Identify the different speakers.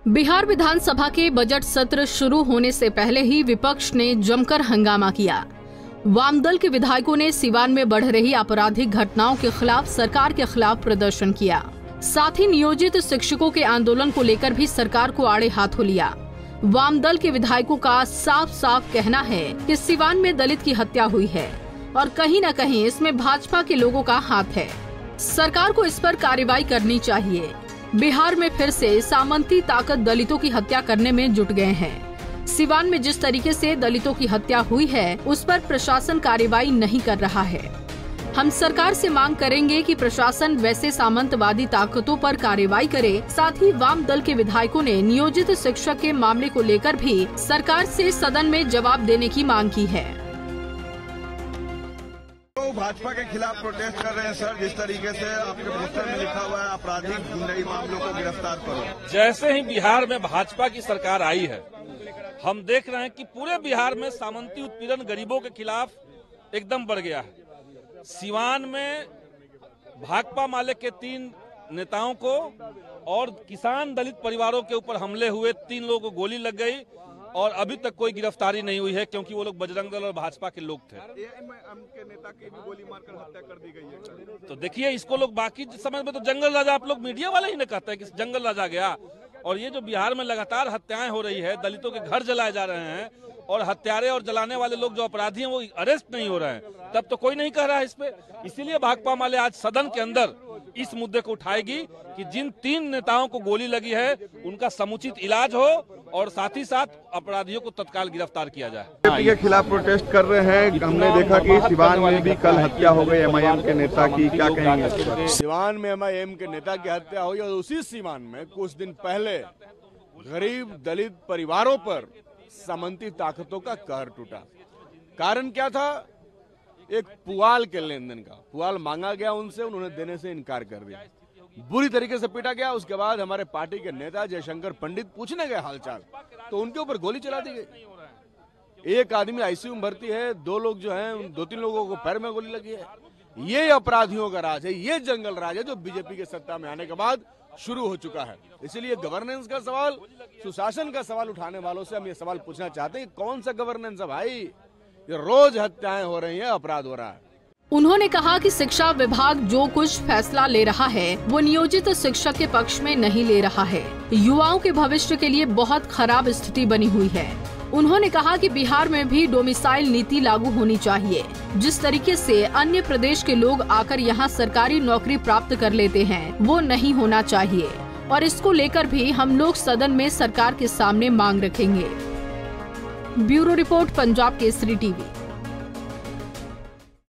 Speaker 1: बिहार विधानसभा के बजट सत्र शुरू होने से पहले ही विपक्ष ने जमकर हंगामा किया। वामदल के विधायकों ने सिवान में बढ़ रही आपराधिक घटनाओं के खिलाफ सरकार के खिलाफ प्रदर्शन किया। साथ ही नियोजित शिक्षकों के आंदोलन को लेकर भी सरकार को आड़े हाथों लिया। वामदल के विधायकों का साफ साफ कहना है कि सिवान में दलित की हत्या हुई है और कहीं न कहीं इसमें भाजपा के लोगों का हाथ है। सरकार को इस पर कार्रवाई करनी चाहिए। बिहार में फिर से सामंती ताकत दलितों की हत्या करने में जुट गए हैं। सिवान में जिस तरीके से दलितों की हत्या हुई है उस पर प्रशासन कार्रवाई नहीं कर रहा है। हम सरकार से मांग करेंगे कि प्रशासन वैसे सामंतवादी ताकतों पर कार्रवाई करे। साथ ही वाम दल के विधायकों ने नियोजित शिक्षक के मामले को लेकर भी सरकार से सदन में जवाब देने की मांग की है।
Speaker 2: तो भाजपा के खिलाफ प्रोटेस्ट कर रहे हैं सर, जिस तरीके से आपके पोस्टर में लिखा हुआ है आपराधिक गुंडई मामलों को गिरफ्तार करो।
Speaker 3: जैसे ही बिहार में भाजपा की सरकार आई है, हम देख रहे हैं कि पूरे बिहार में सामंती उत्पीड़न गरीबों के खिलाफ एकदम बढ़ गया है। सिवान में भाकपा माले के 3 नेताओं को और किसान दलित परिवारों के ऊपर हमले हुए, 3 लोगों को गोली लग गई और अभी तक कोई गिरफ्तारी नहीं हुई है, क्योंकि वो लोग बजरंग दल और भाजपा के लोग थे।
Speaker 2: एएमआईएम के नेता की भी गोली मारकर हत्या कर दी गई है।
Speaker 3: तो देखिए, इसको लोग बाकी समय में तो जंगल राजा, आप लोग मीडिया वाले ही ना कहते हैं कि जंगल राजा गया। और ये जो बिहार में लगातार हत्याएं हो रही है, दलितों के घर जलाए जा रहे हैं और हत्यारे और जलाने वाले लोग जो अपराधी हैं वो अरेस्ट नहीं हो रहे हैं, तब तो कोई नहीं कह रहा है इस पे। इसीलिए भाकपा माले आज सदन के अंदर इस मुद्दे को उठाएगी कि जिन 3 नेताओं को गोली लगी है उनका समुचित इलाज हो और साथ ही साथ अपराधियों को तत्काल गिरफ्तार किया जाए।
Speaker 2: बीजेपी के खिलाफ प्रोटेस्ट कर रहे हैं। हमने देखा कि सिवान में भी कल हत्या हो गई एमआईएम के नेता की, क्या कहेंगे?
Speaker 4: सिवान में एमआईएम के नेता की हत्या हुई और उसी सिवान में कुछ दिन पहले गरीब दलित परिवारों पर सामंती ताकतों का कहर टूटा। कारण क्या था? एक पुआल के लेन देन का पुआल मांगा गया उनसे, उन्होंने देने से इनकार कर दिया। बुरी तरीके से पीटा गया। उसके बाद हमारे पार्टी के नेता जयशंकर पंडित पूछने गए हालचाल, तो उनके ऊपर गोली चला दी गई। एक आदमी आईसीयू में भर्ती है, 2 लोग जो हैं, 2-3 लोगों को पैर में गोली लगी है। ये अपराधियों का राज है, ये जंगल राज है जो बीजेपी के सत्ता में आने के बाद शुरू हो चुका है। इसलिए गवर्नेंस का सवाल, सुशासन का सवाल उठाने वालों से हम ये सवाल पूछना चाहते हैं, कौन सा गवर्नेंस है भाई? ये रोज हत्याएं हो रही हैं, अपराध हो रहा है।
Speaker 1: उन्होंने कहा कि शिक्षा विभाग जो कुछ फैसला ले रहा है वो नियोजित शिक्षक के पक्ष में नहीं ले रहा है। युवाओं के भविष्य के लिए बहुत खराब स्थिति बनी हुई है। उन्होंने कहा कि बिहार में भी डोमिसाइल नीति लागू होनी चाहिए। जिस तरीके से अन्य प्रदेश के लोग आकर यहाँ सरकारी नौकरी प्राप्त कर लेते हैं वो नहीं होना चाहिए और इसको लेकर भी हम लोग सदन में सरकार के सामने मांग रखेंगे। Bureau report, Punjab Kesari TV.